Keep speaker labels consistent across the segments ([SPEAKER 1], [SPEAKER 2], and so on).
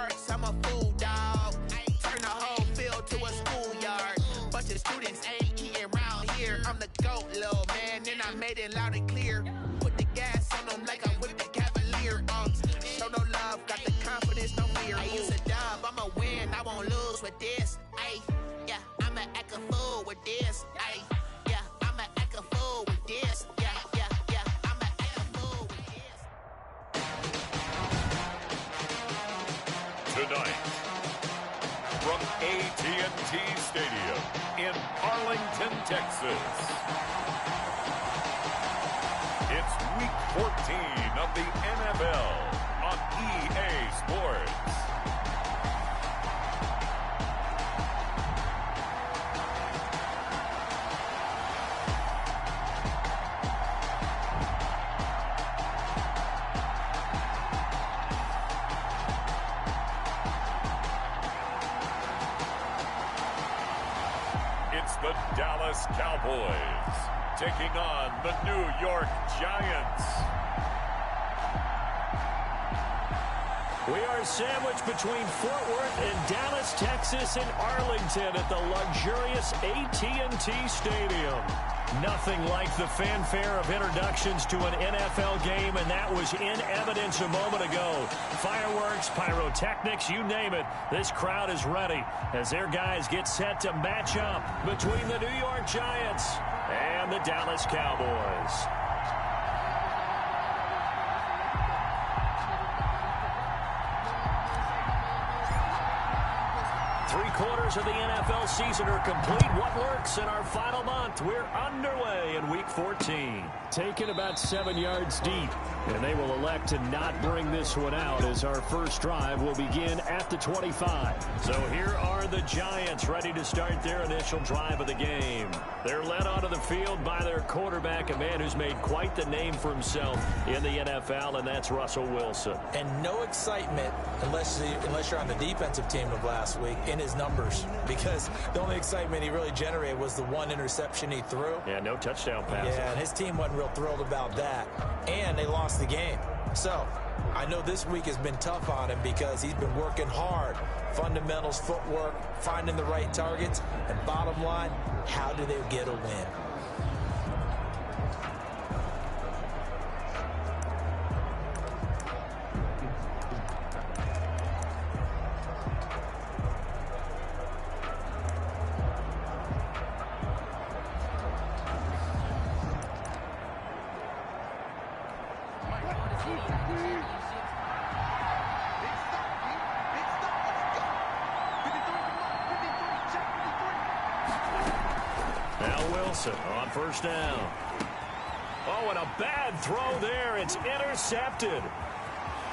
[SPEAKER 1] parts, I'm a fool, dog. Turn the whole field to a schoolyard. Bunch of students ain't eating round here. I'm the GOAT, little man, and I made it loud and clear. Put the gas on them like I whipped the Cavalier. Show no love, got the confidence, no fear. I use a dub, I'ma win, I won't lose with this. Ay, yeah, I'ma act a fool with this. Ay, yeah, I'ma act a fool with this. Yeah, yeah, yeah, I'ma act a fool with this.
[SPEAKER 2] Tonight, from AT&T Stadium in Arlington, Texas, it's Week 14 of the NFL on EA Sports. It's the Dallas Cowboys taking on the New York Giants.
[SPEAKER 3] We are sandwiched between Fort Worth and Dallas, Texas, and Arlington at the luxurious AT&T Stadium. Nothing like the fanfare of introductions to an NFL game, and that was in evidence a moment ago. Fireworks, pyrotechnics, you name it. This crowd is ready as their guys get set to match up between the New York Giants and the Dallas Cowboys. Three-quarters of the NFL season are complete. What works in our final month? We're underway in Week 14. Taken about 7 yards deep, and they will elect to not bring this one out as our first drive will begin at the 25. So here are the Giants ready to start their initial drive of the game. They're led onto the field by their quarterback, a man who's made quite the name for himself in the NFL, and that's Russell Wilson.
[SPEAKER 4] And no excitement unless you're on the defensive team of last week in his numbers, because the only excitement he really generated was the one interception he threw.
[SPEAKER 3] Yeah, no touchdown passes.
[SPEAKER 4] Yeah, and his team wasn't real thrilled about that, and they lost the game. So I know this week has been tough on him because he's been working hard. Fundamentals, footwork, finding the right targets, and bottom line, how do they get a win?
[SPEAKER 3] On first down. Oh, and a bad throw there. It's intercepted.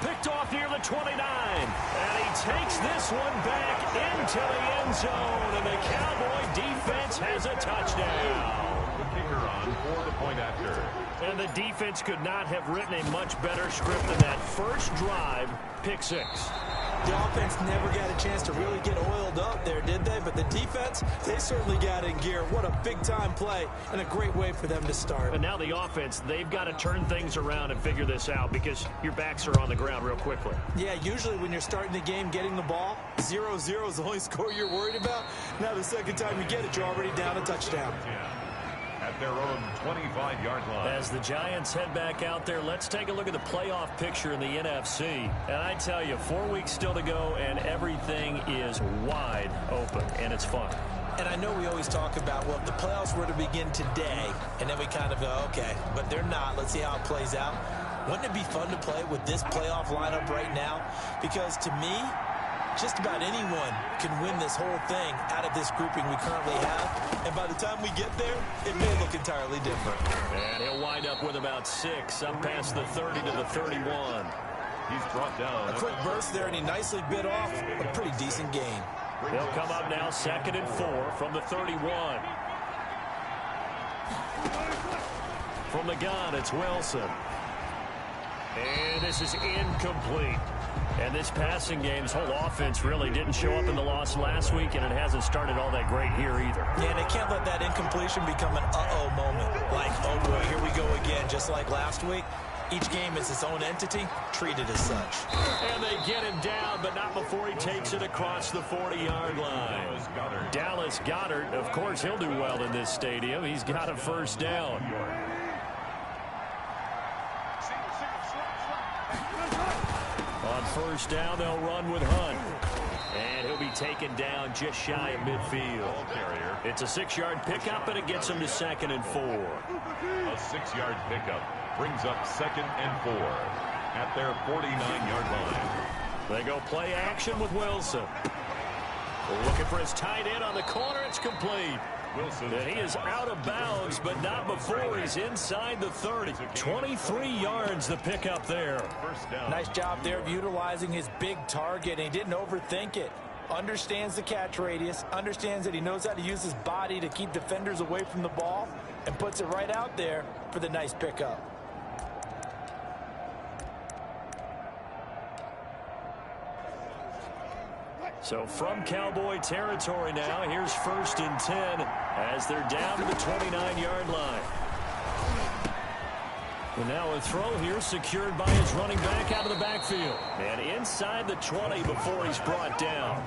[SPEAKER 3] Picked off near the 29. And he takes this one back into the end zone. And the Cowboy defense has a touchdown.
[SPEAKER 2] The kicker on for the point after.
[SPEAKER 3] And the defense could not have written a much better script than that first drive, pick six.
[SPEAKER 4] The offense never got a chance to really get oiled up there, did they? But the defense, they certainly got in gear. What a big-time play and a great way for them to start.
[SPEAKER 3] And now the offense, they've got to turn things around and figure this out because your backs are on the ground real quickly.
[SPEAKER 4] Yeah, usually when you're starting the game getting the ball, 0-0 is the only score you're worried about. Now the second time you get it, you're already down a touchdown.
[SPEAKER 2] Yeah. At their own 25-yard line.
[SPEAKER 3] As the Giants head back out there, let's take a look at the playoff picture in the NFC. And I tell you, 4 weeks still to go, and everything is wide open, and it's fun.
[SPEAKER 4] And I know we always talk about, well, if the playoffs were to begin today, and then we kind of go, okay, but they're not. Let's see how it plays out. Wouldn't it be fun to play with this playoff lineup right now? Because to me, just about anyone can win this whole thing out of this grouping we currently have. And by the time we get there, it may look entirely different.
[SPEAKER 3] And he'll wind up with about 6, up past the 30 to the 31.
[SPEAKER 2] He's brought down.
[SPEAKER 4] A quick burst there, and he nicely bit off a pretty decent gain.
[SPEAKER 3] They'll come up now 2nd and 4 from the 31. From the gun, it's Wilson. And this is incomplete. And this passing game's whole offense really didn't show up in the loss last week, and it hasn't started all that great here either.
[SPEAKER 4] Yeah, they can't let that incompletion become an uh-oh moment. Like, oh boy, here we go again, just like last week. Each game is its own entity, treated as such.
[SPEAKER 3] And they get him down, but not before he takes it across the 40-yard line. Dallas Goedert, of course, he'll do well in this stadium. He's got a first down. On first down, they'll run with Hunt. And he'll be taken down just shy of midfield. It's a 6-yard pickup, and it gets him to 2nd and 4.
[SPEAKER 2] A 6-yard pickup brings up 2nd and 4 at their 49-yard line.
[SPEAKER 3] They go play action with Wilson. Looking for his tight end on the corner. It's complete. Wilson. And he is out of bounds, but not before he's inside the 30. 23 yards the pickup there.
[SPEAKER 2] First down.
[SPEAKER 4] Nice job there of utilizing his big target, and he didn't overthink it. Understands the catch radius, understands that he knows how to use his body to keep defenders away from the ball, and puts it right out there for the nice pickup.
[SPEAKER 3] So from Cowboy territory now, here's 1st and 10 as they're down to the 29-yard line. And now a throw here secured by his running back out of the backfield. And inside the 20 before he's brought down.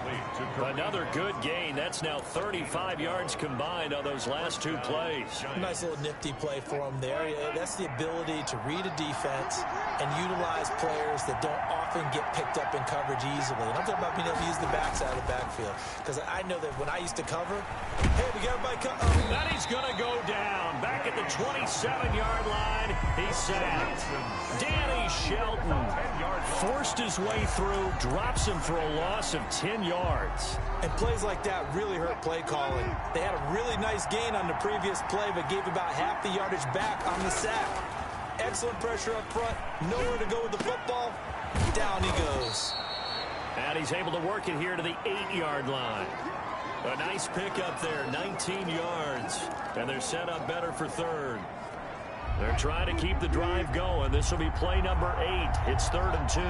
[SPEAKER 3] Another good gain. That's now 35 yards combined on those last 2 plays.
[SPEAKER 4] Nice little nifty play for him there. That's the ability to read a defense and utilize players that don't often get picked up in coverage easily. And I'm talking about being able to use the backside of the backfield. Because I know that when I used to cover, hey, we got everybody cover.
[SPEAKER 3] Then he's going to go down. Back at the 27-yard line, he's sacked. Danny Shelton forced his way through, drops him for a loss of 10 yards.
[SPEAKER 4] And plays like that really hurt play calling. They had a really nice gain on the previous play, but gave about half the yardage back on the sack. Excellent pressure up front. Nowhere to go with the football. Down he goes.
[SPEAKER 3] And he's able to work it here to the 8-yard line. A nice pickup there, 19 yards. And they're set up better for 3rd. They're trying to keep the drive going. This will be play number 8. It's 3rd and 2.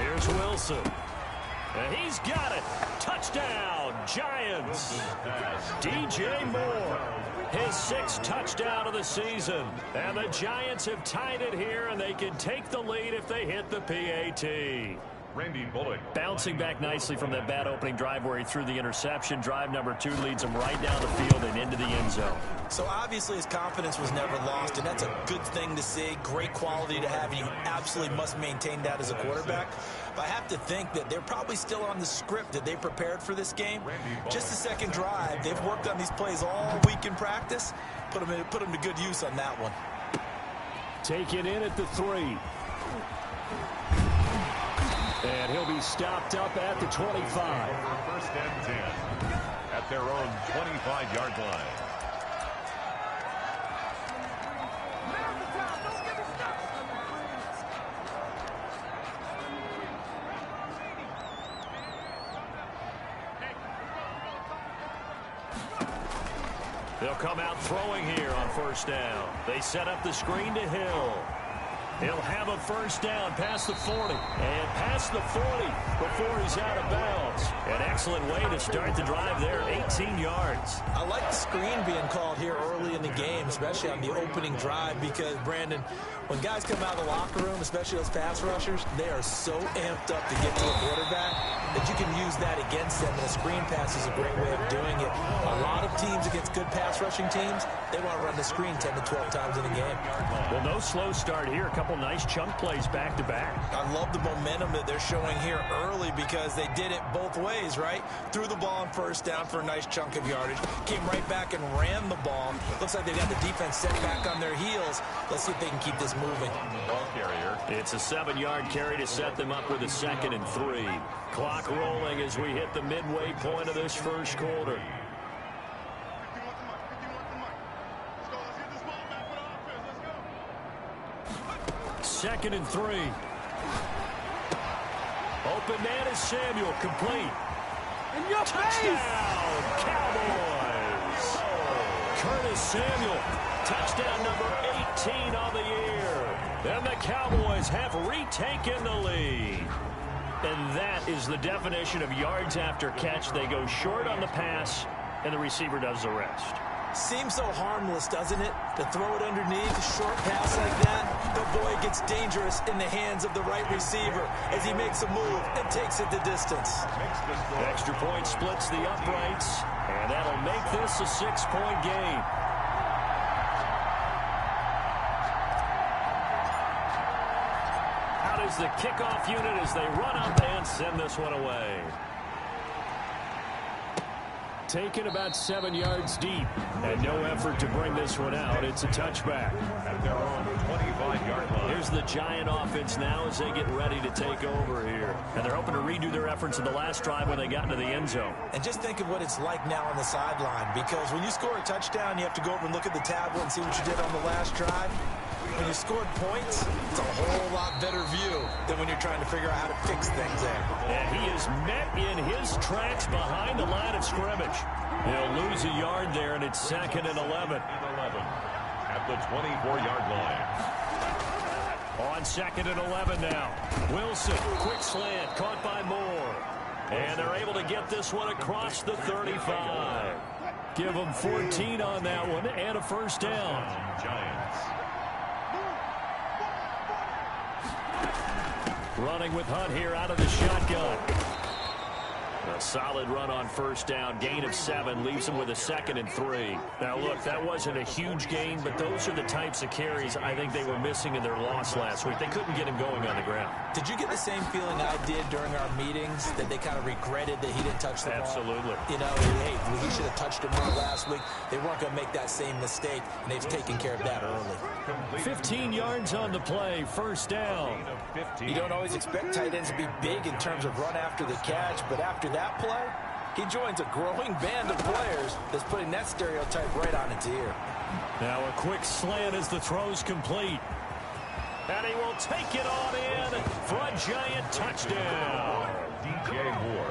[SPEAKER 3] Here's Wilson. And he's got it. Touchdown, Giants. DJ Moore, his 6th touchdown of the season. And the Giants have tied it here, and they can take the lead if they hit the PAT.
[SPEAKER 2] Randy Bullock.
[SPEAKER 3] Bouncing back nicely from that bad opening drive where he threw the interception. Drive number 2 leads him right down the field and into the end zone.
[SPEAKER 4] So obviously his confidence was never lost, and that's a good thing to see. Great quality to have, and you absolutely must maintain that as a quarterback. But I have to think that they're probably still on the script that they prepared for this game. Just the 2nd drive. They've worked on these plays all week in practice. Put them to good use on that one.
[SPEAKER 3] Taken in at the 3. And he'll be stopped up at the 25.
[SPEAKER 2] First and 10 at their own 25-yard line.
[SPEAKER 3] They'll come out throwing here on first down. They set up the screen to Hill. He'll have a first down past the 40. And past the 40 before he's out of bounds. An excellent way to start the drive there, 18 yards.
[SPEAKER 4] I like the screen being called here early in the game, especially on the opening drive, because, Brandon, when guys come out of the locker room, especially those pass rushers, they are so amped up to get to a quarterback that you can use that against them, and a screen pass is a great way of doing it. A lot of teams against good pass rushing teams, they want to run the screen 10 to 12 times in a game.
[SPEAKER 3] Well, no slow start here. A couple nice chunk plays back-to-back.
[SPEAKER 4] I love the momentum that they're showing here early because they did it both ways, right? Threw the ball on first down for a nice chunk of yardage. Came right back and ran the ball. Looks like they got the defense set back on their heels. Let's see if they can keep this moving.
[SPEAKER 2] Ball carrier.
[SPEAKER 3] It's a 7-yard carry to set them up with a 2nd and 3. Clock rolling as we hit the midway point of this first quarter. Second and 3. Open man is Samuel, complete.
[SPEAKER 5] In your
[SPEAKER 3] Touchdown, Cowboys! Curtis Samuel, touchdown number 18 on the year. And the Cowboys have retaken the lead. And that is the definition of yards after catch. They go short on the pass, and the receiver does the rest.
[SPEAKER 4] Seems so harmless, doesn't it? To throw it underneath, a short pass like that. But boy, it gets dangerous in the hands of the right receiver as he makes a move and takes it the distance.
[SPEAKER 3] Extra point splits the uprights, and that'll make this a 6-point game. Out is the kickoff unit as they run up and send this one away. Taken about 7 yards deep, and no effort to bring this one out. It's a touchback.
[SPEAKER 2] At their own 25-yard line.
[SPEAKER 3] Here's the Giant offense now as they get ready to take over here. And they're hoping to redo their efforts in the last drive when they got into the end zone.
[SPEAKER 4] And just think of what it's like now on the sideline, because when you score a touchdown, you have to go over and look at the tablet and see what you did on the last drive. When you scored points, it's a whole lot better view than when you're trying to figure out how to fix things there.
[SPEAKER 3] And he is met in his tracks behind the line of scrimmage. He'll lose a yard there, and it's 2nd and 11.
[SPEAKER 2] At the 24-yard line.
[SPEAKER 3] On 2nd and 11 now. Wilson, quick slant, caught by Moore. And they're able to get this one across the 35. Give them 14 on that one and a first down.
[SPEAKER 2] Giants.
[SPEAKER 3] Running with Hunt here out of the shotgun. A solid run on first down. Gain of 7 leaves him with a 2nd and 3. Now, look, that wasn't a huge gain, but those are the types of carries I think they were missing in their loss last week. They couldn't get him going on the ground.
[SPEAKER 4] Did you get the same feeling I did during our meetings, that they kind of regretted that he didn't touch the ball?
[SPEAKER 3] Absolutely.
[SPEAKER 4] You know, hey, he should have touched it more last week. They weren't going to make that same mistake, and they've taken care of that early.
[SPEAKER 3] 15 yards on the play, first down.
[SPEAKER 4] You don't always expect tight ends to be big in terms of run after the catch, but after that play, he joins a growing band of players that's putting that stereotype right on its ear.
[SPEAKER 3] Now a quick slant as the throw's complete. And he will take it on in for a Giant touchdown.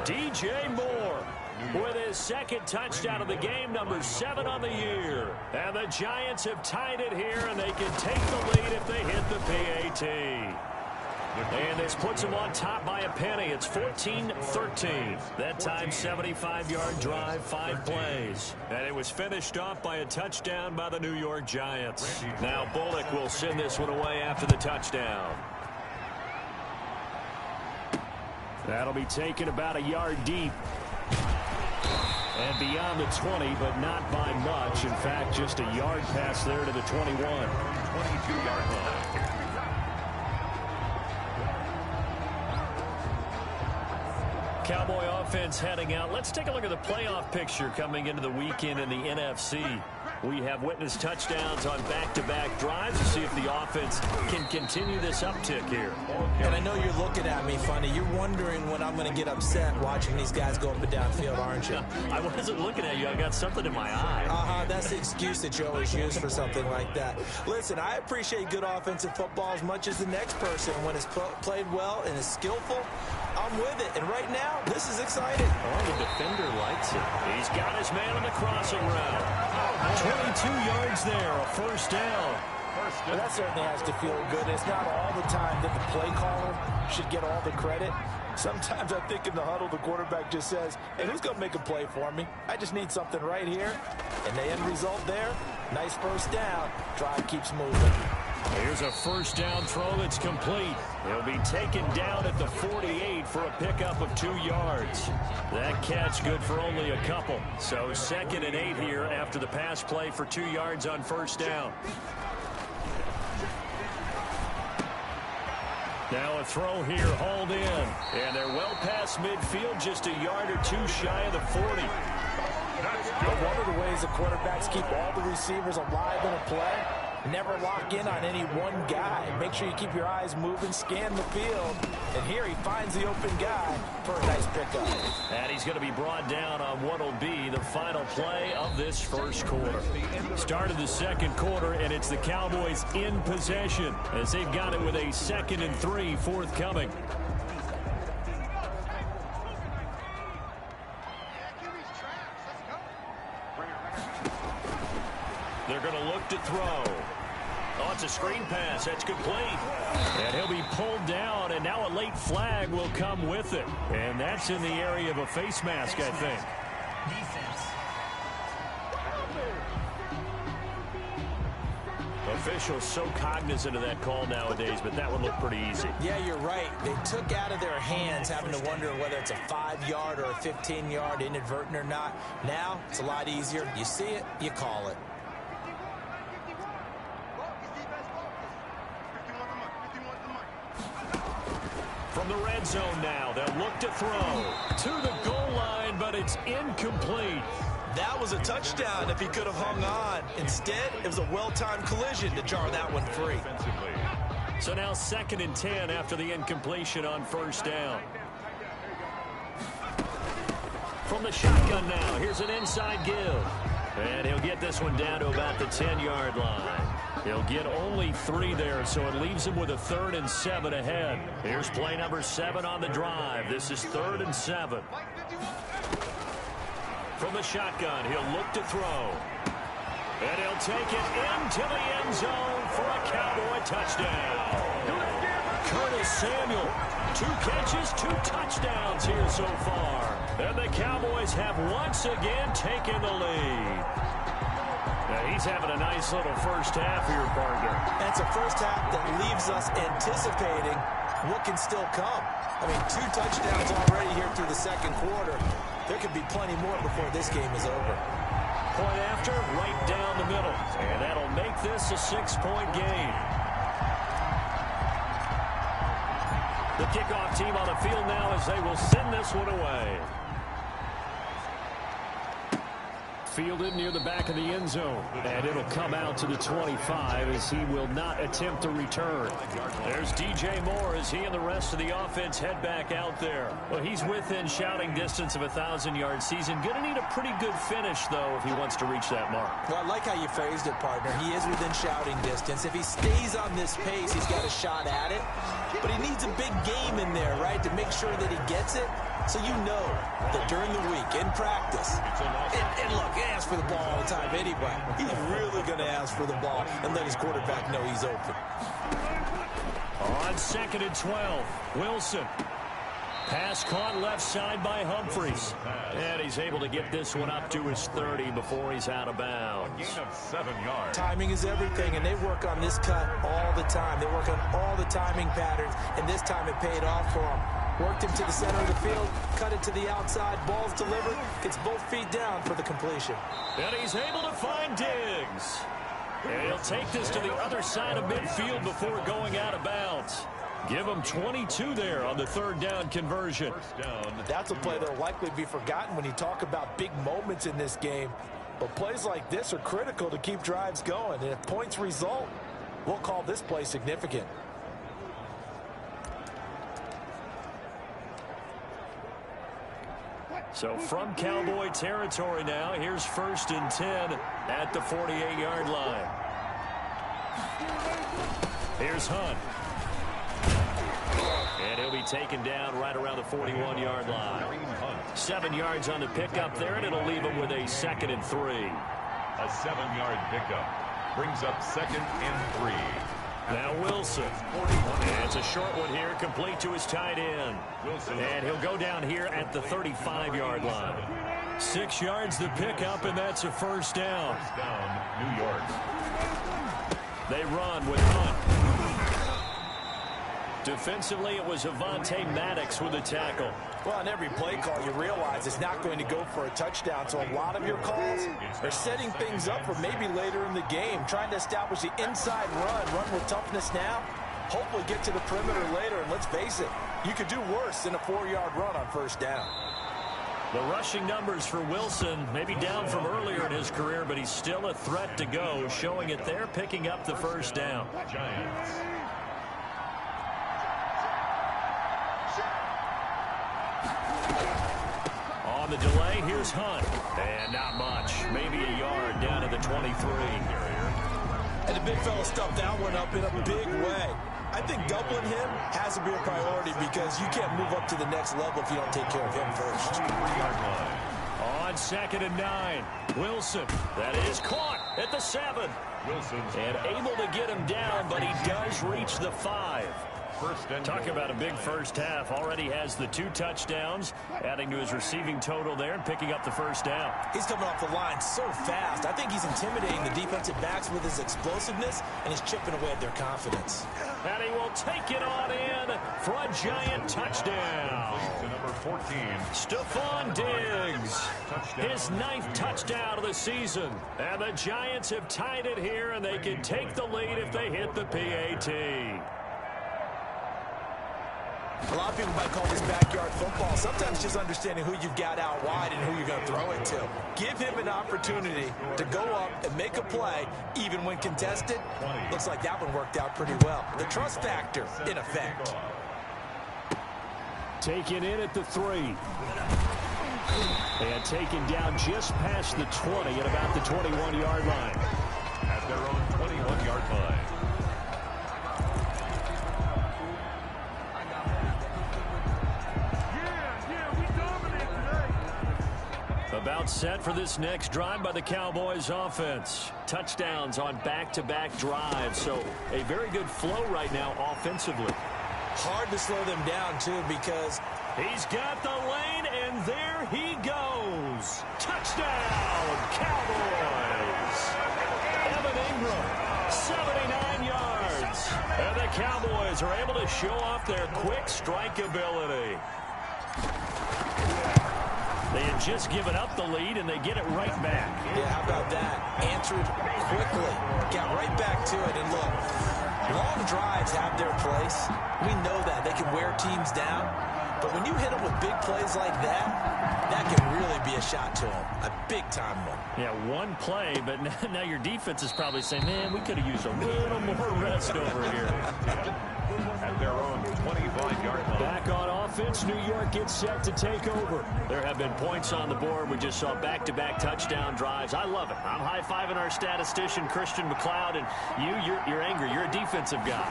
[SPEAKER 3] DJ Moore with his 2nd touchdown of the game, number 7 on the year. And the Giants have tied it here, and they can take the lead if they hit the PAT. And this puts them on top by a penny. It's 14-13. That time, 75-yard drive, 5 plays. And it was finished off by a touchdown by the New York Giants. Now Bullock will send this one away after the touchdown. That'll be taken about a yard deep. And beyond the 20, but not by much. In fact, just a yard pass there to the 21.
[SPEAKER 2] 22-yard line.
[SPEAKER 3] Cowboy offense heading out. Let's take a look at the playoff picture coming into the weekend in the NFC. We have witnessed touchdowns on back-to-back drives to see if the offense can continue this uptick here.
[SPEAKER 4] And I know you're looking at me funny. You're wondering when I'm going to get upset watching these guys go up and down field, aren't you?
[SPEAKER 3] I wasn't looking at you. I got something in my eye.
[SPEAKER 4] That's the excuse that you always use for something like that. Listen, I appreciate good offensive football as much as the next person. When it's played well and is skillful, I'm with it. And right now, this is exciting.
[SPEAKER 3] Oh, the defender likes it. He's got his man on the crossing route. 22 yards there, a first down.
[SPEAKER 4] Well, that certainly has to feel good. It's not all the time that the play caller should get all the credit. Sometimes I think in the huddle, the quarterback just says, hey, who's going to make a play for me? I just need something right here. And the end result there, nice first down. Drive keeps moving.
[SPEAKER 3] Here's a first down throw that's complete. He'll be taken down at the 48 for a pickup of 2 yards. That catch good for only a couple. So 2nd and 8 here after the pass play for 2 yards on first down. Now a throw here, hauled in. And they're well past midfield, just a yard or 2 shy of the 40.
[SPEAKER 4] One of the ways the quarterbacks keep all the receivers alive in a play, never lock in on any one guy. Make sure you keep your eyes moving, scan the field. And here he finds the open guy for a nice pickup.
[SPEAKER 3] And he's going to be brought down on what will be the final play of this first quarter. Start of the second quarter, and it's the Cowboys in possession as they've got it with a 2nd and 3 forthcoming. They're going to look to throw. Oh, it's a screen pass. That's complete. And he'll be pulled down, and now a late flag will come with it. And that's in the area of a face mask, I think. Officials so cognizant of that call nowadays, but that one looked pretty easy.
[SPEAKER 4] Yeah, you're right. They took out of their hands having to wonder whether it's a 5-yard or a 15-yard inadvertent or not. Now, it's a lot easier. You see it, you call it.
[SPEAKER 3] From the red zone now, they'll look to throw to the goal line, but it's incomplete.
[SPEAKER 4] That was a touchdown if he could have hung on. Instead, it was a well-timed collision to jar that one free.
[SPEAKER 3] So now 2nd and 10 after the incompletion on first down. From the shotgun now, here's an inside give. And he'll get this one down to about the 10-yard line. He'll get only 3 there, so it leaves him with a 3rd and 7 ahead. Here's play number 7 on the drive. This is 3rd and 7. From the shotgun, he'll look to throw. And he'll take it into the end zone for a Cowboy touchdown. Curtis Samuel, 2 catches, 2 touchdowns here so far. And the Cowboys have once again taken the lead. Now he's having a nice little first half here, partner.
[SPEAKER 4] That's a first half that leaves us anticipating what can still come. I mean, 2 touchdowns already here through the second quarter. There could be plenty more before this game is over.
[SPEAKER 3] Point after, right down the middle. And that'll make this a 6-point game. The kickoff team on the field now as they will send this one away. Fielded near the back of the end zone. And it'll come out to the 25 as he will not attempt to return. There's DJ Moore as he and the rest of the offense head back out there. Well, he's within shouting distance of a 1,000-yard season. Going to need a pretty good finish, though, if he wants to reach that mark.
[SPEAKER 4] Well, I like how you phrased it, partner. He is within shouting distance. If he stays on this pace, he's got a shot at it. But he needs a big game in there, right, to make sure that he gets it. So you know that during the week, in practice, and look, he asks for the ball all the time anyway. He's really going to ask for the ball and let his quarterback know he's open.
[SPEAKER 3] On 2nd and 12, Wilson. Pass caught left side by Humphries. And he's able to get this one up to his 30 before he's out of bounds.
[SPEAKER 2] A gain of 7 yards.
[SPEAKER 4] Timing is everything, and they work on this cut all the time. They work on all the timing patterns, and this time it paid off for him. Worked him to the center of the field, cut it to the outside, ball's delivered, gets both feet down for the completion.
[SPEAKER 3] And he's able to find Diggs. And he'll take this to the other side of midfield before going out of bounds. Give him 22 there on the 3rd down conversion.
[SPEAKER 2] First down.
[SPEAKER 4] That's a play that will likely be forgotten when you talk about big moments in this game. But plays like this are critical to keep drives going. And if points result, we'll call this play significant.
[SPEAKER 3] So from Cowboy territory now, here's 1st and 10 at the 48-yard line. Here's Hunt. And he'll be taken down right around the 41-yard line. 7 yards on the pickup there, and it'll leave him with a 2nd and 3.
[SPEAKER 2] A 7-yard pickup brings up 2nd and 3.
[SPEAKER 3] Now Wilson. And it's a short one here, complete to his tight end.
[SPEAKER 2] Wilson.
[SPEAKER 3] And he'll go down here at the 35-yard line. 6 yards the pickup, and that's a first down.
[SPEAKER 2] First down, New York.
[SPEAKER 3] They run with Hunt. Defensively, it was Avonte Maddox with a tackle.
[SPEAKER 4] Well, on every play call, you realize it's not going to go for a touchdown. So a lot of your calls are setting things up for maybe later in the game, trying to establish the inside run with toughness now, hopefully get to the perimeter later. And let's face it, you could do worse than a 4-yard run on first down.
[SPEAKER 3] The rushing numbers for Wilson maybe down from earlier in his career, but he's still a threat to go, showing it there, picking up the first down.
[SPEAKER 2] Giants.
[SPEAKER 3] On the delay, here's Hunt. And not much. Maybe a yard down to the 23.
[SPEAKER 4] And the big fella stuffed that one up in a big way. I think doubling him has to be a priority because you can't move up to the next level if you don't take care of him first.
[SPEAKER 3] On 2nd and 9, Wilson. That is caught at the 7.
[SPEAKER 2] Wilson.
[SPEAKER 3] And able to get him down, but he does reach the 5.
[SPEAKER 2] First and
[SPEAKER 3] Talk
[SPEAKER 2] goal.
[SPEAKER 3] about a big first half. Already has the 2 touchdowns, adding to his receiving total there and picking up the first down.
[SPEAKER 4] He's coming off the line so fast. I think he's intimidating the defensive backs with his explosiveness, and he's chipping away at their confidence.
[SPEAKER 3] And he will take it on in for a giant touchdown.
[SPEAKER 2] To number 14.
[SPEAKER 3] Stephon Diggs, his 9th touchdown of the season. And the Giants have tied it here, and they can take the lead if they hit the PAT.
[SPEAKER 4] A lot of people might call this backyard football. Sometimes just understanding who you've got out wide and who you're going to throw it to. Give him an opportunity to go up and make a play, even when contested. Looks like that one worked out pretty well. The trust factor in effect.
[SPEAKER 3] Taken in at the 3. And taken down just past the 20 at about the 21-yard line.
[SPEAKER 2] At their own 21-yard line.
[SPEAKER 3] About set for this next drive by the Cowboys offense. Touchdowns on back-to-back drives, so a very good flow right now offensively.
[SPEAKER 4] Hard to slow them down, too, because
[SPEAKER 3] he's got the lane, and there he goes. Touchdown, Cowboys. Evan Ingram, 79 yards. And the Cowboys are able to show off their quick strike ability. They had just given up the lead, and they get it right back.
[SPEAKER 4] Yeah, how about that? Answered quickly. Got right back to it. And look, long drives have their place. We know that. They can wear teams down. But when you hit them with big plays like that, that can really be a shot to them. A big-time one.
[SPEAKER 3] Yeah, one play, but now your defense is probably saying, man, we could have used a little more rest over here.
[SPEAKER 2] At their own 25-yard line.
[SPEAKER 3] Back on offense, New York gets set to take over. There have been points on the board. We just saw back-to-back touchdown drives. I love it. I'm high-fiving our statistician, Christian McLeod, and you're angry. You're a defensive guy.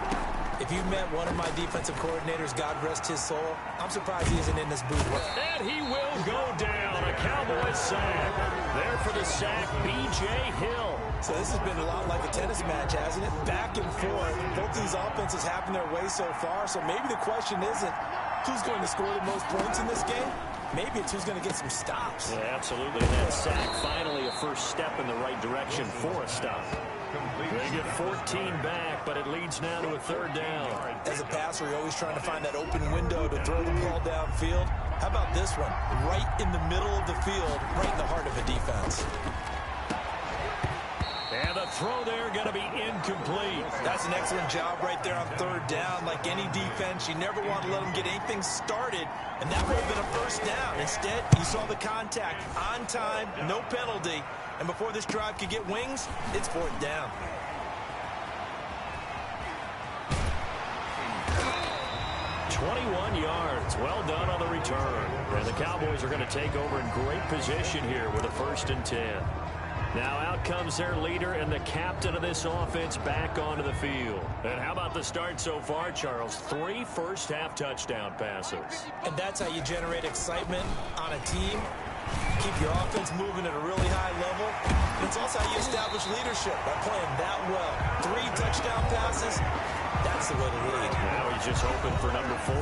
[SPEAKER 4] If you met one of my defensive coordinators, God rest his soul, I'm surprised he isn't in this booth.
[SPEAKER 3] And he will go down. A Cowboys sack. There for the sack, B.J. Hill.
[SPEAKER 4] So this has been a lot like a tennis match, hasn't it? Back and forth. Both these offenses having their way so far. So maybe the question isn't who's going to score the most points in this game. Maybe it's who's going to get some stops.
[SPEAKER 3] Yeah, absolutely. And that sack, finally a first step in the right direction for a stop. They get 14 back, but it leads now to a 3rd down.
[SPEAKER 4] As a passer, you're always trying to find that open window to throw the ball downfield. How about this one? Right in the middle of the field, right in the heart of a defense.
[SPEAKER 3] And the throw there going to be incomplete.
[SPEAKER 4] That's an excellent job right there on 3rd down. Like any defense, you never want to let them get anything started, and that would have been a first down. Instead, you saw the contact on time, no penalty, and before this drive could get wings, it's 4th down.
[SPEAKER 3] .21 yards. Well done on the return. And the Cowboys are going to take over in great position here with a 1st and 10. Now out comes their leader and the captain of this offense back onto the field. And how about the start so far, Charles? 3 first-half touchdown passes.
[SPEAKER 4] And that's how you generate excitement on a team. Keep your offense moving at a really high level. And it's also how you establish leadership by playing that well. 3 touchdown passes, that's the way to lead.
[SPEAKER 3] Now he's just hoping for number 4.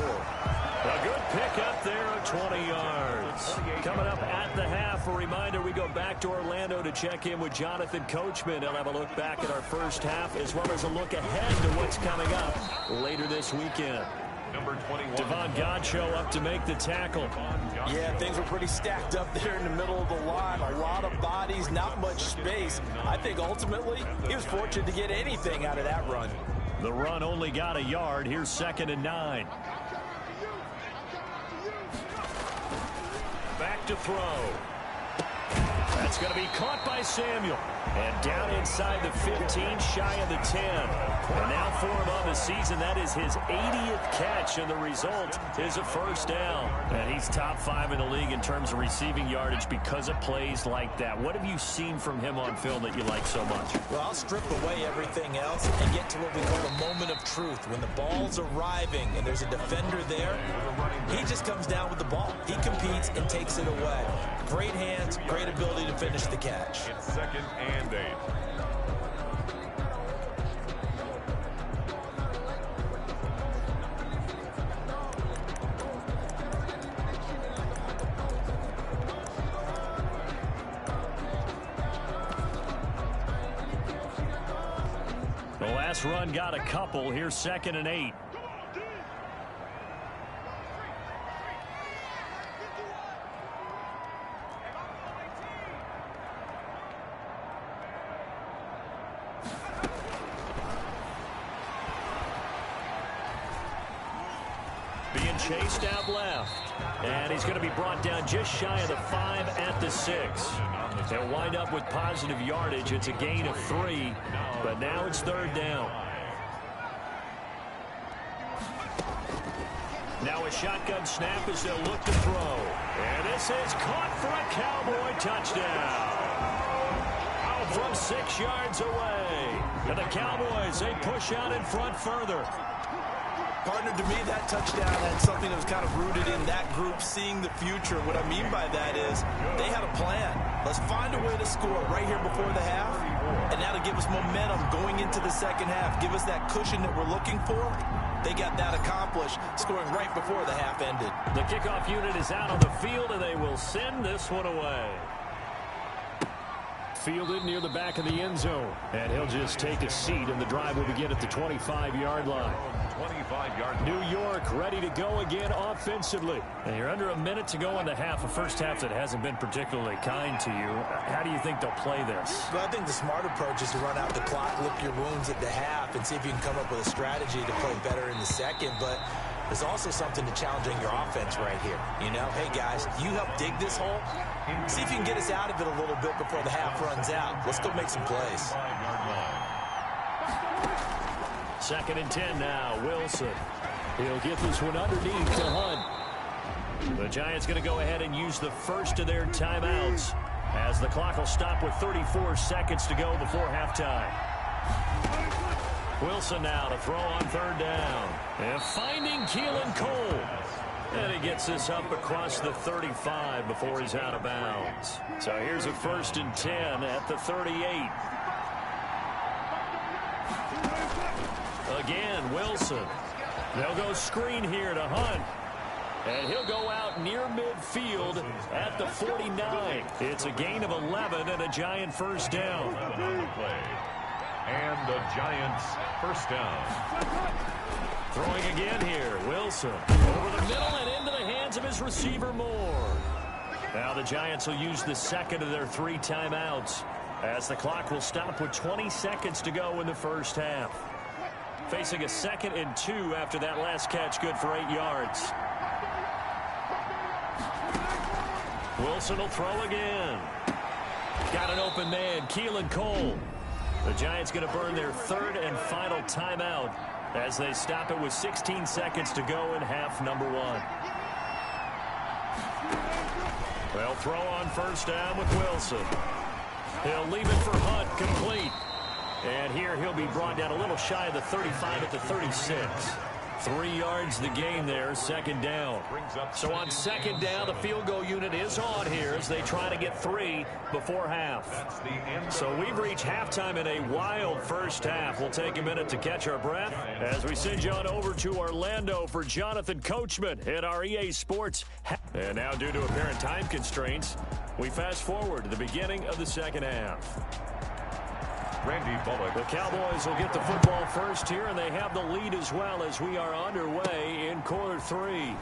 [SPEAKER 3] A good pickup there of 20 yards. Coming up at the half, a reminder, we go back to Orlando to check in with Jonathan Coachman. He'll have a look back at our first half as well as a look ahead to what's coming up later this weekend.
[SPEAKER 2] Number 21.
[SPEAKER 3] Devon Godchaux up to make the tackle.
[SPEAKER 4] Yeah, things were pretty stacked up there in the middle of the line. A lot of bodies, not much space. I think ultimately he was fortunate to get anything out of that run.
[SPEAKER 3] The run only got a yard. Here's 2nd and 9. Back to throw. That's going to be caught by Samuel. And down inside the 15, shy of the 10. And now for him on the season, that is his 80th catch, and the result is a first down. And he's top 5 in the league in terms of receiving yardage because of plays like that. What have you seen from him on film that you like so much?
[SPEAKER 4] Well, I'll strip away everything else and get to what we call a moment of truth. When the ball's arriving and there's a defender there, he just comes down with the ball. He competes and takes it away. Great hands, great ability to finish the catch.
[SPEAKER 2] It's 2nd and 8.
[SPEAKER 3] last run got a couple. Here's 2nd and 8. Being chased out left. And he's going to be brought down just shy of the 5 at the 6. They'll wind up with positive yardage. It's a gain of 3, but now it's 3rd down. Now a shotgun snap as they'll look to throw. And this is caught for a Cowboy touchdown. Out from 6 yards away. And the Cowboys, they push out in front further.
[SPEAKER 4] Partner, to me, that touchdown had something that was kind of rooted in that group seeing the future. What I mean by that is they had a plan. Let's find a way to score right here before the half, and that'll give us momentum going into the second half. Give us that cushion that we're looking for. They got that accomplished, scoring right before the half ended.
[SPEAKER 3] The kickoff unit is out on the field, and they will send this one away. Fielded near the back of the end zone. And he'll just take a seat, and the drive will begin at the 25-yard line.
[SPEAKER 2] 25-yard line.
[SPEAKER 3] New York ready to go again offensively. And you're under a minute to go in the half, a first half that hasn't been particularly kind to you. How do you think they'll play this?
[SPEAKER 4] Well, I think the smart approach is to run out the clock, lick your wounds at the half, and see if you can come up with a strategy to play better in the second. But there's also something to challenging your offense right here. You know, hey, guys, you help dig this hole. See if you can get us out of it a little bit before the half runs out. Let's go make some plays.
[SPEAKER 3] 2nd and 10 now. Wilson. He'll get this one underneath to Hunt. The Giants going to go ahead and use the first of their timeouts as the clock will stop with 34 seconds to go before halftime. Wilson now to throw on 3rd down. And finding Keelan Cole. And he gets this up across the 35 before he's out of bounds. So here's a 1st and 10 at the 38. Again, Wilson. They'll go screen here to Hunt. And he'll go out near midfield at the 49. It's a gain of 11 and a Giant first down.
[SPEAKER 2] And the Giants first down.
[SPEAKER 3] Throwing again here, Wilson. Over the middle and into the hands of his receiver Moore. Now the Giants will use the second of their 3 timeouts as the clock will stop with 20 seconds to go in the first half. Facing a 2nd and 2 after that last catch, good for 8 yards. Wilson will throw again. Got an open man, Keelan Cole. The Giants going to burn their 3rd and final timeout as they stop it with 16 seconds to go in half number 1. They'll throw on 1st down with Wilson. He'll leave it for Hunt, complete. And here he'll be brought down a little shy of the 35 at the 36. 3 yards the gain there, 2nd down. So on 2nd down, the field goal unit is on here as they try to get 3 before half. So we've reached halftime in a wild first half. We'll take a minute to catch our breath as we send you on over to Orlando for Jonathan Coachman at our EA Sports. And now, due to apparent time constraints, we fast forward to the beginning of the second half.
[SPEAKER 2] Randy Bullock.
[SPEAKER 3] The Cowboys will get the football first here, and they have the lead as well as we are underway in quarter 3.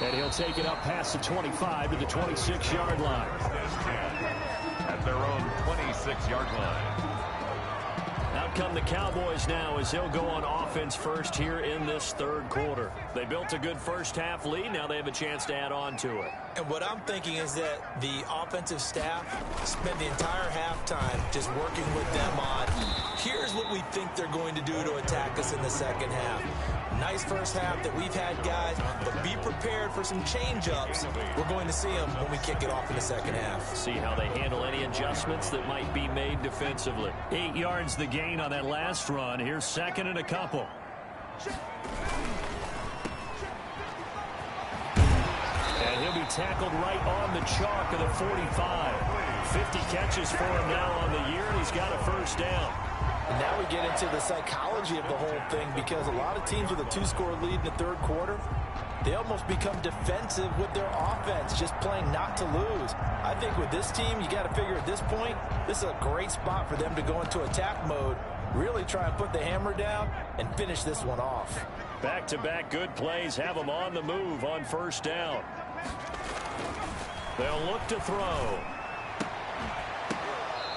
[SPEAKER 3] And he'll take it up past the 25 to the 26-yard line.
[SPEAKER 2] At their own 26-yard line.
[SPEAKER 3] Out come the Cowboys now as they'll go on offense first here in this 3rd quarter. They built a good first half lead. Now they have a chance to add on to it.
[SPEAKER 4] And what I'm thinking is that the offensive staff spent the entire halftime just working with them on, here's what we think they're going to do to attack us in the second half. Nice first half that we've had, guys, but be prepared for some change-ups. We're going to see them when we kick it off in the second half.
[SPEAKER 3] See how they handle any adjustments that might be made defensively. 8 yards the gain on that last run. Here's 2nd and a couple. And he'll be tackled right on the chalk of the 45. 50 catches for him now on the year, and he's got a first down.
[SPEAKER 4] And now we get into the psychology of the whole thing, because a lot of teams with a 2-score lead in the 3rd quarter, they almost become defensive with their offense, just playing not to lose. I think with this team, you got to figure at this point, this is a great spot for them to go into attack mode, really try and put the hammer down and finish this one off.
[SPEAKER 3] Back-to-back good plays have them on the move on first down. They'll look to throw.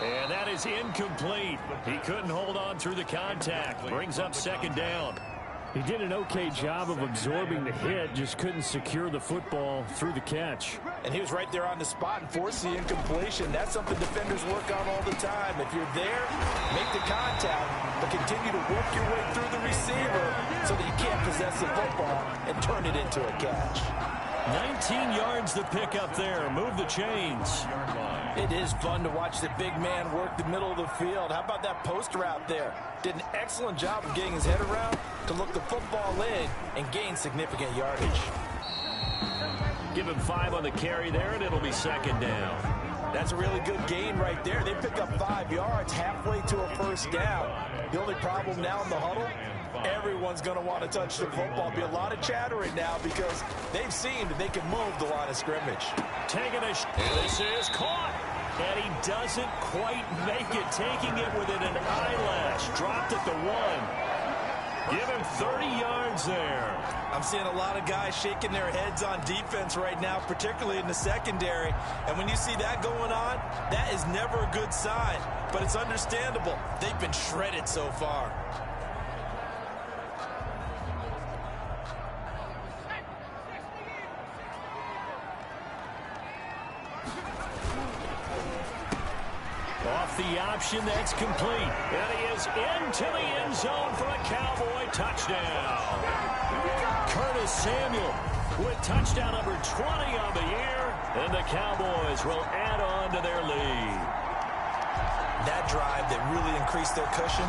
[SPEAKER 3] And that is incomplete. He couldn't hold on through the contact. Brings up second down.
[SPEAKER 5] He did an okay job of absorbing the hit, just couldn't secure the football through the catch.
[SPEAKER 4] And he was right there on the spot and forced the incompletion. That's something defenders work on all the time. If you're there, make the contact, but continue to work your way through the receiver so that you can't possess the football and turn it into a catch.
[SPEAKER 3] 19 yards to pick up there. Move the chains.
[SPEAKER 4] It is fun to watch the big man work the middle of the field. How about that post route there? Did an excellent job of getting his head around to look the football in and gain significant yardage.
[SPEAKER 3] Give him 5 on the carry there, and it'll be second down.
[SPEAKER 4] That's a really good gain right there. They pick up 5 yards halfway to a first down. The only problem now in the huddle, everyone's going to want to touch the football. Be a lot of chattering now because they've seen that they can move the line of scrimmage.
[SPEAKER 3] Taking a this is caught. And he doesn't quite make it, taking it within an eyelash. Dropped at the 1. Give him 30 yards there.
[SPEAKER 4] I'm seeing a lot of guys shaking their heads on defense right now, particularly in the secondary. And when you see that going on, that is never a good sign. But it's understandable. They've been shredded so far.
[SPEAKER 3] Off the option, that's complete. And he is into the end zone for a Cowboy touchdown. Curtis Samuel with touchdown number 20 on the year. And the Cowboys will add on to their lead.
[SPEAKER 4] That drive that really increased their cushion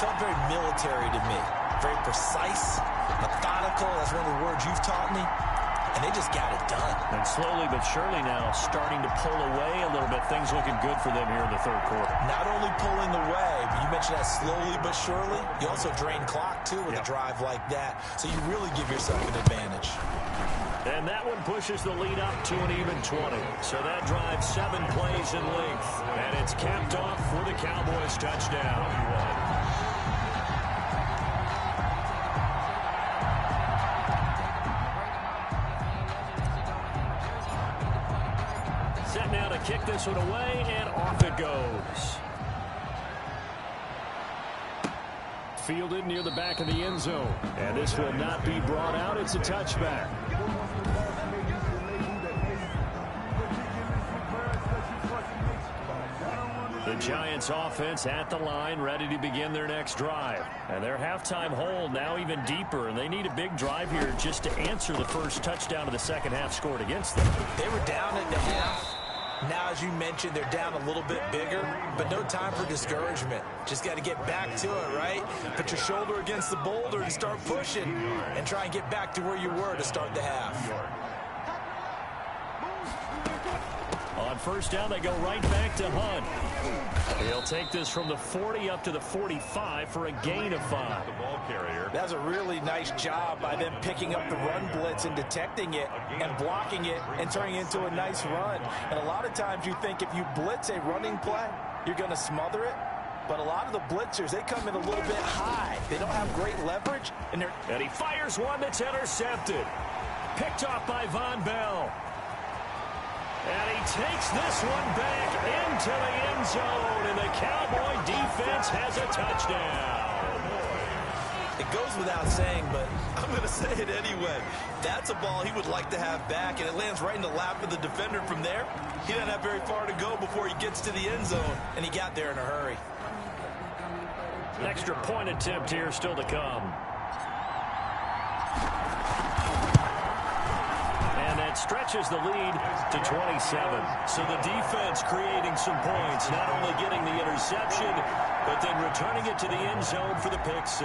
[SPEAKER 4] felt very military to me. Very precise, methodical. That's one of the words you've taught me. And they just got it done.
[SPEAKER 3] And slowly but surely now starting to pull away a little bit. Things looking good for them here in the third quarter.
[SPEAKER 4] Not only pulling away, but you mentioned that slowly but surely. You also drain clock, too, with a drive like that. So you really give yourself an advantage.
[SPEAKER 3] And that one pushes the lead up to an even 20. So that drive 7 plays in length. And it's capped off for the Cowboys touchdown. Set now to kick this one away, and off it goes.
[SPEAKER 5] Fielded near the back of the end zone. And this will not be brought out. It's a touchback.
[SPEAKER 3] The Giants offense at the line, ready to begin their next drive. And their halftime hole now even deeper, and they need a big drive here just to answer the first touchdown of the second half scored against them.
[SPEAKER 4] They were down at the half. Now, as you mentioned, they're down a little bit bigger, but no time for discouragement. Just got to get back to it, right? Put your shoulder against the boulder and start pushing and try and get back to where you were to start the half.
[SPEAKER 3] On first down, they go right back to Hunt. He'll take this from the 40 up to the 45 for a gain of 5.
[SPEAKER 2] The ball carrier.
[SPEAKER 4] That's a really nice job by them picking up the run blitz and detecting it and blocking it and turning it into a nice run. And a lot of times you think if you blitz a running play, you're going to smother it. But a lot of the blitzers, they come in a little bit high. They don't have great leverage. And
[SPEAKER 3] he fires one that's intercepted. Picked off by Von Bell. And he takes this one back into the end zone, and the Cowboy defense has a touchdown.
[SPEAKER 4] It goes without saying, but I'm going to say it anyway. That's a ball he would like to have back, and it lands right in the lap of the defender from there. He doesn't have very far to go before he gets to the end zone, and he got there in a hurry.
[SPEAKER 3] An extra point attempt here still to come. Stretches the lead to 27. So the defense creating some points, not only getting the interception, but then returning it to the end zone for the pick 6.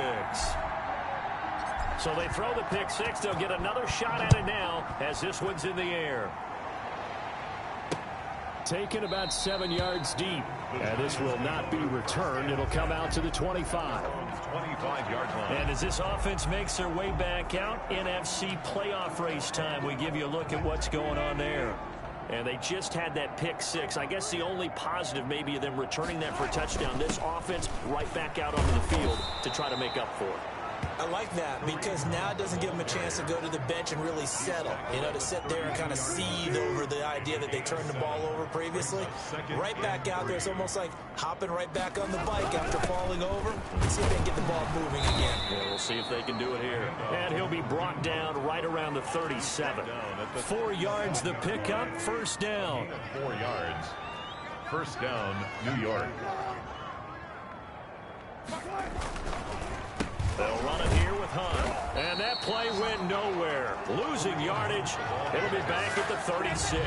[SPEAKER 3] So they throw the pick 6. They'll get another shot at it now as this one's in the air.
[SPEAKER 5] taken about 7 yards deep. And this will not be returned. It'll come out to the 25.
[SPEAKER 2] 25-yard line.
[SPEAKER 3] And as this offense makes their way back out, NFC playoff race time, we give you a look at what's going on there. And they just had that pick six. I guess the only positive maybe of them returning that for a touchdown. This offense right back out onto the field to try to make up for it.
[SPEAKER 4] I like that because now it doesn't give them a chance to go to the bench and really settle. You know, to sit there and kind of seethe over the idea that they turned the ball over previously. Right back out there. It's almost like hopping right back on the bike after falling over. Let's see if they can get the ball moving again.
[SPEAKER 3] Yeah, we'll see if they can do it here. And he'll be brought down right around the 37. 4 yards the pickup, first down.
[SPEAKER 2] 4 yards. First down, New York.
[SPEAKER 3] They'll run it here with Hunt. And that play went nowhere. Losing yardage. It'll be back at the 36.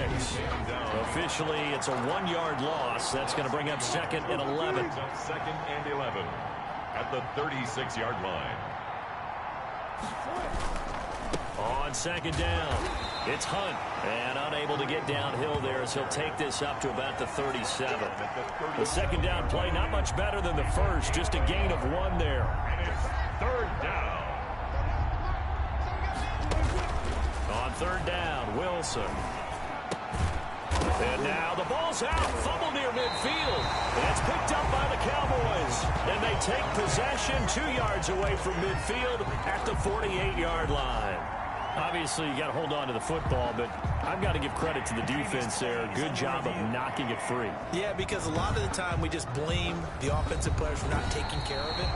[SPEAKER 3] Officially, it's a 1-yard loss. That's going to bring up second and 11.
[SPEAKER 2] Second and 11 at the 36-yard line.
[SPEAKER 3] On second down, it's Hunt. And unable to get downhill there as he'll take this up to about the 37. The second down play, not much better than the first. Just a gain of 1 there.
[SPEAKER 2] And it's third down.
[SPEAKER 3] On third down, Wilson. And now the ball's out. Fumble near midfield. And it's picked up by the Cowboys. And they take possession 2 yards away from midfield at the 48-yard line. Obviously, you got to hold on to the football, but I've got to give credit to the defense there. Good job of knocking it free.
[SPEAKER 4] Yeah, because a lot of the time we just blame the offensive players for not taking care of it.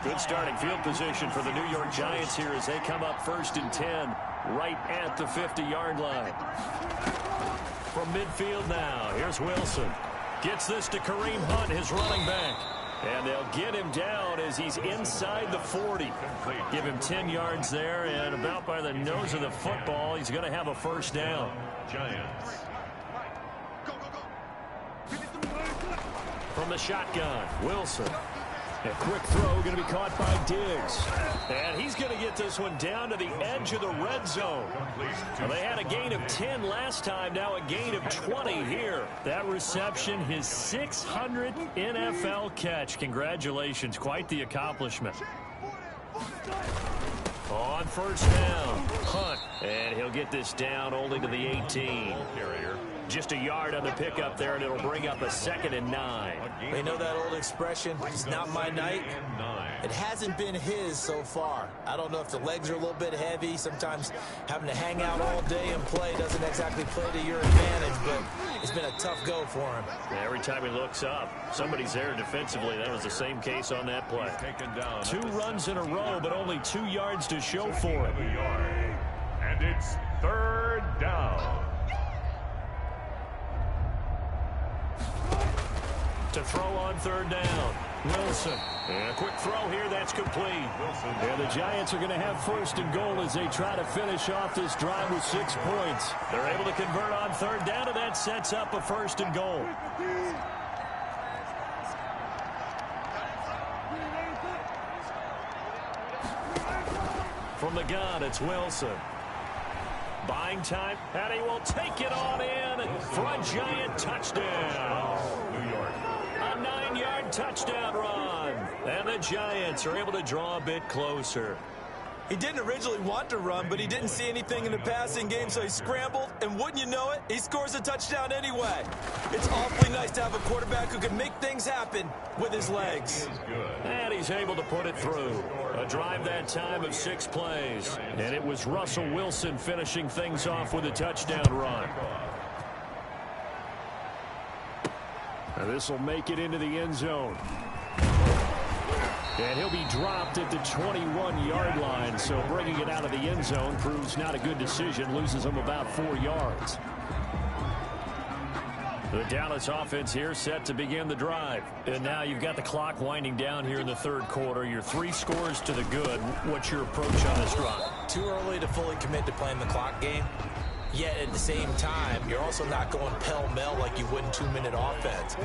[SPEAKER 3] Good starting field position for the New York Giants here as they come up first and 10 right at the 50-yard line. From midfield now, here's Wilson. Gets this to Kareem Hunt, his running back. And they'll get him down as he's inside the 40. Give him 10 yards there, and about by the nose of the football, he's going to have a first down.
[SPEAKER 2] Giants.
[SPEAKER 3] From the shotgun, Wilson. A quick throw going to be caught by Diggs. And he's going to get this one down to the edge of the red zone. Well, they had a gain of 10 last time, now a gain of 20 here. That reception, his 600th NFL catch. Congratulations, quite the accomplishment. On first down, Hunt. And he'll get this down only to the 18. Just a yard on the pickup there, and it'll bring up a second and 9.
[SPEAKER 4] They know that old expression, it's not my night. It hasn't been his so far. I don't know if the legs are a little bit heavy. Sometimes having to hang out all day and play doesn't exactly play to your advantage, but it's been a tough go for him.
[SPEAKER 3] Every time he looks up, somebody's there defensively. That was the same case on that play. 2 runs in a row, but only 2 yards to show for it.
[SPEAKER 2] And it's third down.
[SPEAKER 3] To throw on third down, Wilson. And a quick throw here, that's complete.
[SPEAKER 5] And the Giants are going to have first and goal as they try to finish off this drive with 6 points.
[SPEAKER 3] They're able to convert on third down, and that sets up a first and goal. From the gun, it's Wilson. Buying time, and he will take it on in for a Giant touchdown.
[SPEAKER 2] New York.
[SPEAKER 3] A 9-yard touchdown run. And the Giants are able to draw a bit closer.
[SPEAKER 4] He didn't originally want to run, but he didn't see anything in the passing game, so he scrambled, and wouldn't you know it, he scores a touchdown anyway. It's awfully nice to have a quarterback who can make things happen with his legs.
[SPEAKER 3] And he's able to put it through. A drive that time of 6 plays. And it was Russell Wilson finishing things off with a touchdown run.
[SPEAKER 5] And this will make it into the end zone. And he'll be dropped at the 21-yard line, so bringing it out of the end zone proves not a good decision, loses him about 4 yards. The Dallas offense here set to begin the drive. And now you've got the clock winding down here in the third quarter. Your 3 scores to the good. What's your approach on this drive?
[SPEAKER 4] Too early to fully commit to playing the clock game. Yet at the same time, you're also not going pell-mell like you would in 2-minute offense.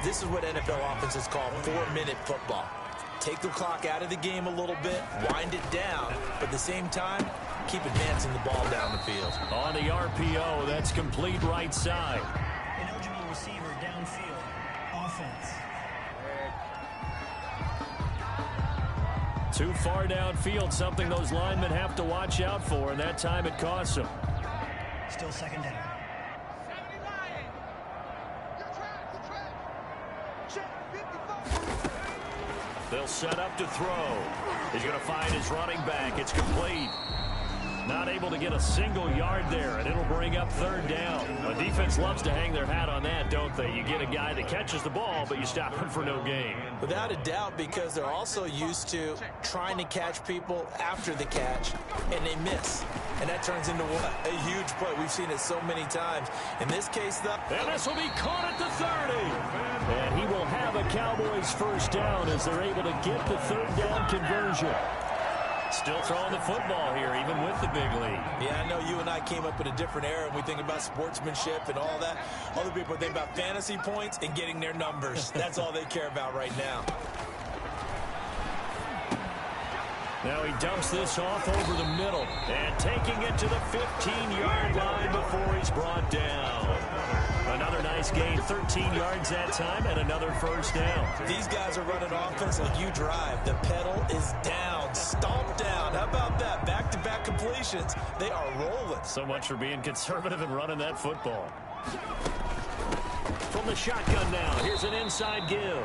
[SPEAKER 4] This is what NFL offenses call 4-minute football. Take the clock out of the game a little bit, wind it down, but at the same time, keep advancing the ball down the field.
[SPEAKER 5] On the RPO, that's complete right side.
[SPEAKER 6] Ineligible receiver downfield. Offense.
[SPEAKER 5] Too far downfield, something those linemen have to watch out for, and that time it costs them.
[SPEAKER 6] Still second down.
[SPEAKER 5] They'll set up to throw. He's going to find his running back. It's complete. Not able to get a single yard there, and it'll bring up third down. A defense loves to hang their hat on that, don't they? You get a guy that catches the ball, but you stop him for no gain.
[SPEAKER 4] Without a doubt, because they're also used to trying to catch people after the catch, and they miss. And that turns into what? A huge play. We've seen it so many times. In this case, though.
[SPEAKER 5] And this will be caught at the 30. And he will have a Cowboys first down as they're able to get the third down conversion. Still throwing the football here, even with the big lead.
[SPEAKER 4] Yeah, I know you and I came up in a different era, and we think about sportsmanship and all that. Other people think about fantasy points and getting their numbers. That's all they care about right now.
[SPEAKER 5] Now he dumps this off over the middle and taking it to the 15-yard line before he's brought down. Another nice gain, 13 yards that time, and another first down.
[SPEAKER 4] These guys are running offense like you drive. The pedal is down, stomped down. How about that? Back-to-back completions. They are rolling.
[SPEAKER 5] So much for being conservative and running that football. From the shotgun now, here's an inside give.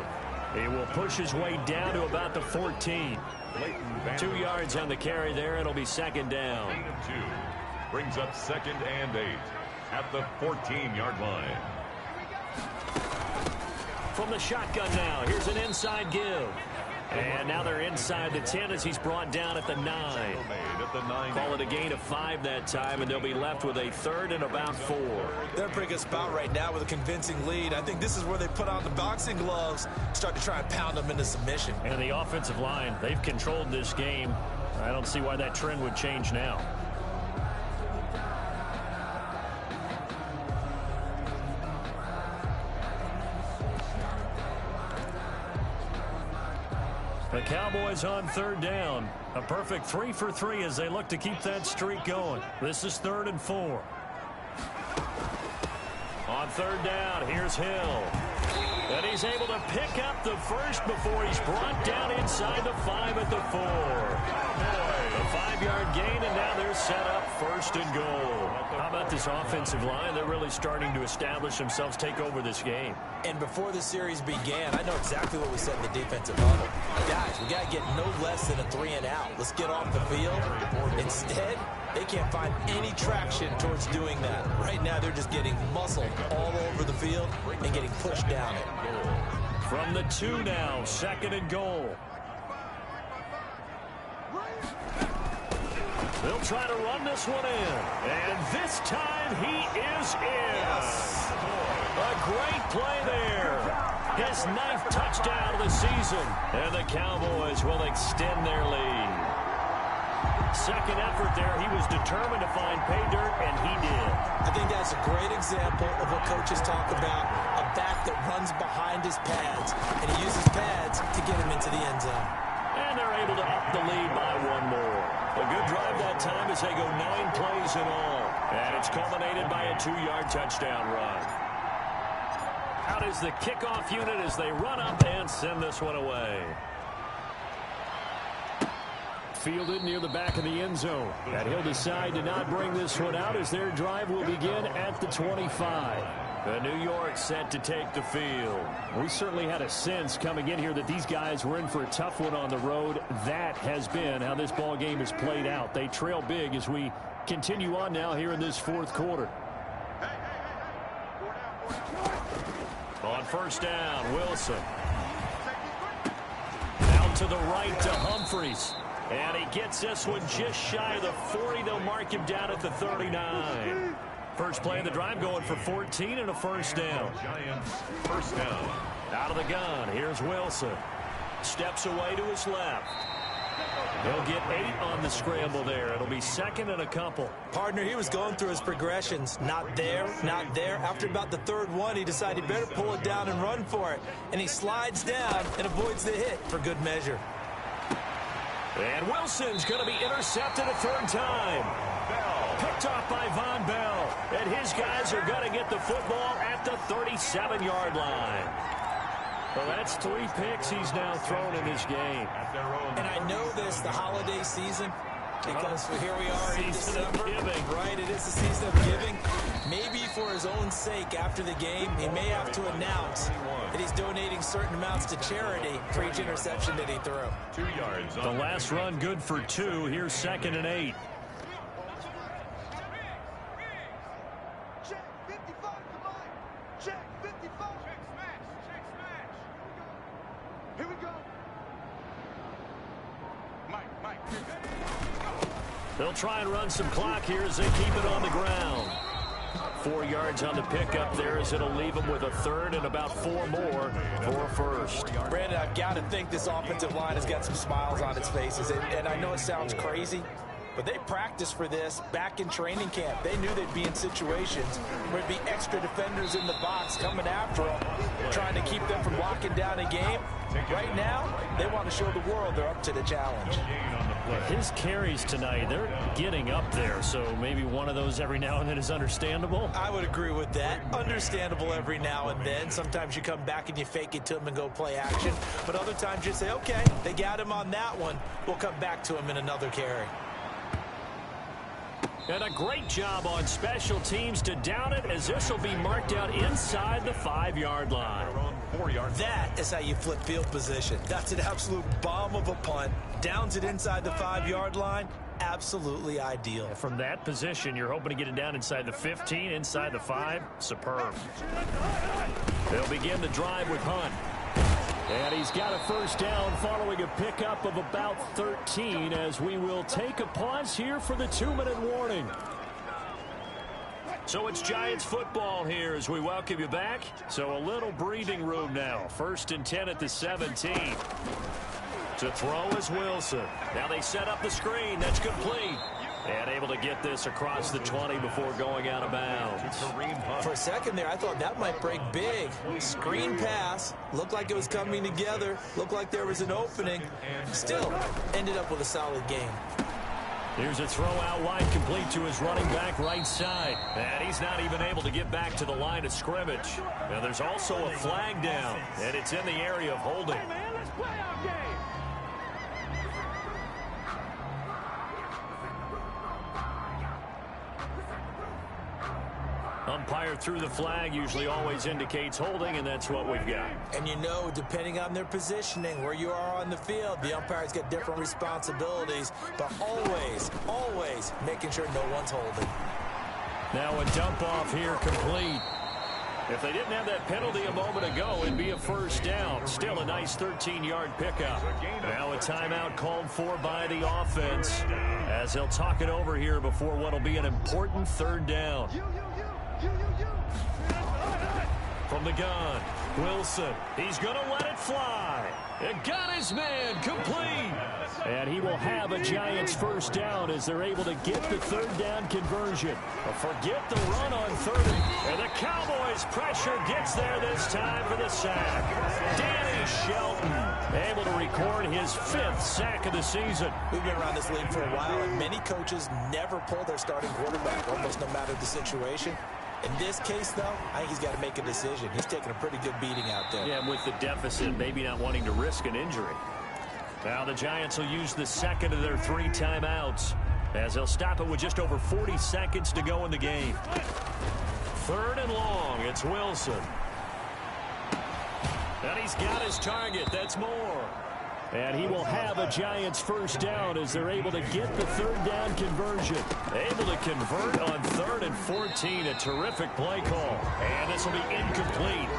[SPEAKER 5] He will push his way down to about the 14. 2 yards on the carry there. It'll be second down.
[SPEAKER 2] Brings up 2nd and 8 at the 14-yard line.
[SPEAKER 5] From the shotgun now, here's an inside give. And now they're inside the 10 as he's brought down at the 9. Call it a gain of 5 that time, and they'll be left with a third and about 4.
[SPEAKER 4] They're in a pretty good spot right now with a convincing lead. I think this is where they put on the boxing gloves, start to try and pound them into submission.
[SPEAKER 5] And the offensive line, they've controlled this game. I don't see why that trend would change now. The Cowboys on third down. A perfect 3 for 3 as they look to keep that streak going. This is 3rd and 4. On third down, here's Hill. And he's able to pick up the first before he's brought down inside the 5 at the 4. A 5-yard gain, and now they're set up 1st and goal. How about this offensive line? They're really starting to establish themselves, take over this game.
[SPEAKER 4] And before the series began, I know exactly what we said in the defensive huddle. Guys, we got to get no less than a 3 and out. Let's get off the field. Instead, they can't find any traction towards doing that. Right now, they're just getting muscled all over the field and getting pushed down it.
[SPEAKER 5] From the 2 now, 2nd and goal. They'll try to run this one in. And this time he is in.
[SPEAKER 4] Yes.
[SPEAKER 5] A great play there. His 9th touchdown of the season. And the Cowboys will extend their lead. Second effort there. He was determined to find pay dirt, and he did.
[SPEAKER 4] I think that's a great example of what coaches talk about. A back that runs behind his pads. And he uses pads to get him into the end zone.
[SPEAKER 5] And they're able to up the lead by 1 more. A good drive that time as they go 9 plays in all. And it's culminated by a 2-yard touchdown run. Out is the kickoff unit as they run up and send this one away. Fielded near the back of the end zone. And he'll decide to not bring this one out as their drive will begin at the 25. The New York set to take the field. We certainly had a sense coming in here that these guys were in for a tough one on the road. That has been how this ball game has played out. They trail big as we continue on now here in this 4th quarter. On first down, Wilson. Out to the right to Humphries. And he gets this one just shy of the 40. They'll mark him down at the 39. First play of the drive going for 14 and a first down.
[SPEAKER 2] Giants, first down.
[SPEAKER 5] Out of the gun, here's Wilson. Steps away to his left. He'll get 8 on the scramble there. It'll be 2nd and a couple.
[SPEAKER 4] Partner, he was going through his progressions. Not there, not there. After about the 3rd one, he decided he better pull it down and run for it. And he slides down and avoids the hit for good measure.
[SPEAKER 3] And Wilson's going to be intercepted a third time. Picked off by Von Bell. And his guys are going to get the football at the 37-yard line. Well, that's 3 picks he's now thrown in this game.
[SPEAKER 4] And I know this, the holiday season, because here we are in December. Right, it is the season of giving. Maybe for his own sake, after the game, he may have to announce that he's donating certain amounts to charity for each interception that he threw.
[SPEAKER 2] 2 yards.
[SPEAKER 3] The last run good for 2. Here's 2nd and 8.
[SPEAKER 7] Check 55, come on. Check 55. Check smash. Here we go. Mike.
[SPEAKER 3] They'll try and run some clock here as they keep it on the ground. 4 yards on the pickup there as it'll leave them with a third and about 4 more for a first.
[SPEAKER 4] Brandon, I've got to think this offensive line has got some smiles on its faces. And I know it sounds crazy, but they practiced for this back in training camp. They knew they'd be in situations where there'd be extra defenders in the box coming after them, trying to keep them from locking down a game. Right now, they want to show the world they're up to the challenge.
[SPEAKER 3] His carries tonight, they're getting up there, so maybe one of those every now and then is understandable.
[SPEAKER 4] I would agree with that. Understandable every now and then. Sometimes you come back and you fake it to him and go play action. But other times you say, okay, they got him on that one. We'll come back to him in another carry.
[SPEAKER 3] And a great job on special teams to down it, as this will be marked out inside the 5-yard line.
[SPEAKER 2] 4 yards.
[SPEAKER 4] That is how you flip field position. That's an absolute bomb of a punt. Downs it inside the 5-yard line. Absolutely ideal.
[SPEAKER 3] From that position, you're hoping to get it down inside the 15, inside the 5. Superb. They'll begin the drive with Hunt. And he's got a first down following a pickup of about 13, as we will take a pause here for the 2-minute warning. So it's Giants football here as we welcome you back. So a little breathing room now. 1st and 10 at the 17. To throw is Wilson. Now they set up the screen. That's complete. And able to get this across the 20 before going out of bounds.
[SPEAKER 4] For a second there, I thought that might break big. Screen pass. Looked like it was coming together. Looked like there was an opening. Still, ended up with a solid game.
[SPEAKER 3] Here's a throw out wide, complete to his running back right side. And he's not even able to get back to the line of scrimmage. Now there's also a flag down, and it's in the area of holding.
[SPEAKER 7] Hey, man, let's play our game.
[SPEAKER 3] Umpire threw the flag, usually always indicates holding, and that's what we've got.
[SPEAKER 4] And you know, depending on their positioning, where you are on the field, the umpires get different responsibilities, but always making sure no one's holding.
[SPEAKER 3] Now a dump off here complete. If they didn't have that penalty a moment ago, it'd be a first down. Still a nice 13-yard pickup. Now a timeout called for by the offense, as they'll talk it over here before what'll be an important 3rd down. From the gun, Wilson. He's going to let it fly. It got his man complete. And he will have a Giants first down as they're able to get the 3rd down conversion. But forget the run on 3rd. And the Cowboys pressure gets there this time for the sack. Danny Shelton able to record his 5th sack of the season.
[SPEAKER 4] We've been around this league for a while, and many coaches never pull their starting quarterback, almost no matter the situation. In this case, though, I think he's got to make a decision. He's taking a pretty good beating out there.
[SPEAKER 3] Yeah, with the deficit, maybe not wanting to risk an injury. Now the Giants will use the 2nd of their 3 timeouts, as they'll stop it with just over 40 seconds to go in the game. 3rd and long, it's Wilson. And he's got his target. That's more. And he will have a Giants first down as they're able to get the 3rd down conversion. Able to convert on 3rd and 14. A terrific play call. And this will be incomplete.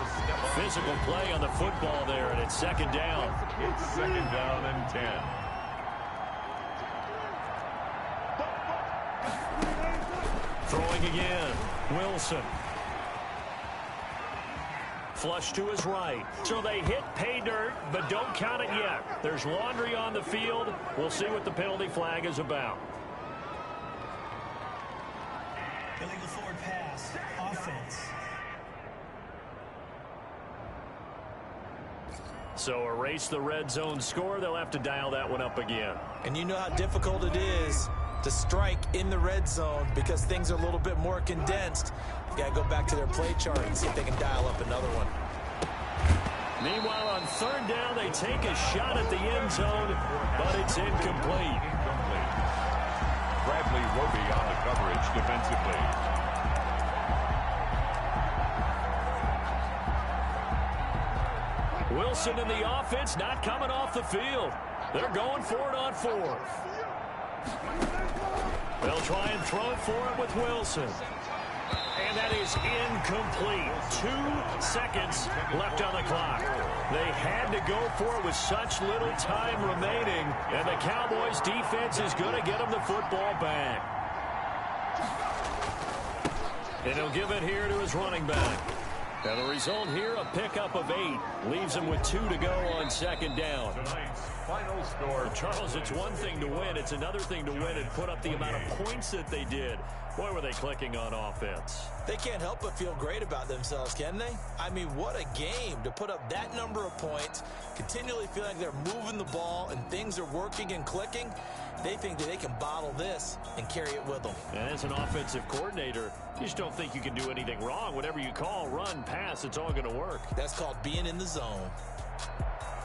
[SPEAKER 3] Physical play on the football there, and it's 2nd down.
[SPEAKER 2] It's 2nd down and 10.
[SPEAKER 3] Throwing again. Wilson. Flush to his right. So they hit pay dirt, but don't count it yet. There's laundry on the field. We'll see what the penalty flag is about.
[SPEAKER 6] Illegal forward pass. Offense.
[SPEAKER 5] So erase the red zone score. They'll have to dial that one up again.
[SPEAKER 4] And you know how difficult it is to strike in the red zone because things are a little bit more condensed. You got to go back to their play chart and see if they can dial up another one.
[SPEAKER 5] Meanwhile, on third down, they take a shot at the end zone, but it's incomplete.
[SPEAKER 2] Bradley Roby on the coverage defensively.
[SPEAKER 5] Wilson in the offense, not coming off the field. They're going for it on fourth. They'll try and throw for it with Wilson. And that is incomplete. 2 seconds left on the clock. They had to go for it with such little time remaining, and the Cowboys defense is going to get them the football back. And he'll give it here to his running back. And the result here, a pickup of 8. Leaves him with 2 to go on second down.
[SPEAKER 2] Tonight's final score.
[SPEAKER 5] Charles, it's one thing to win. It's another thing to win and put up the amount of points that they did. Boy, were they clicking on offense.
[SPEAKER 4] They can't help but feel great about themselves, can they? I mean, what a game to put up that number of points, continually feel like they're moving the ball and things are working and clicking. They think that they can bottle this and carry it with them.
[SPEAKER 5] And as an offensive coordinator, you just don't think you can do anything wrong. Whatever you call, run, pass, it's all going to work.
[SPEAKER 4] That's called being in the zone.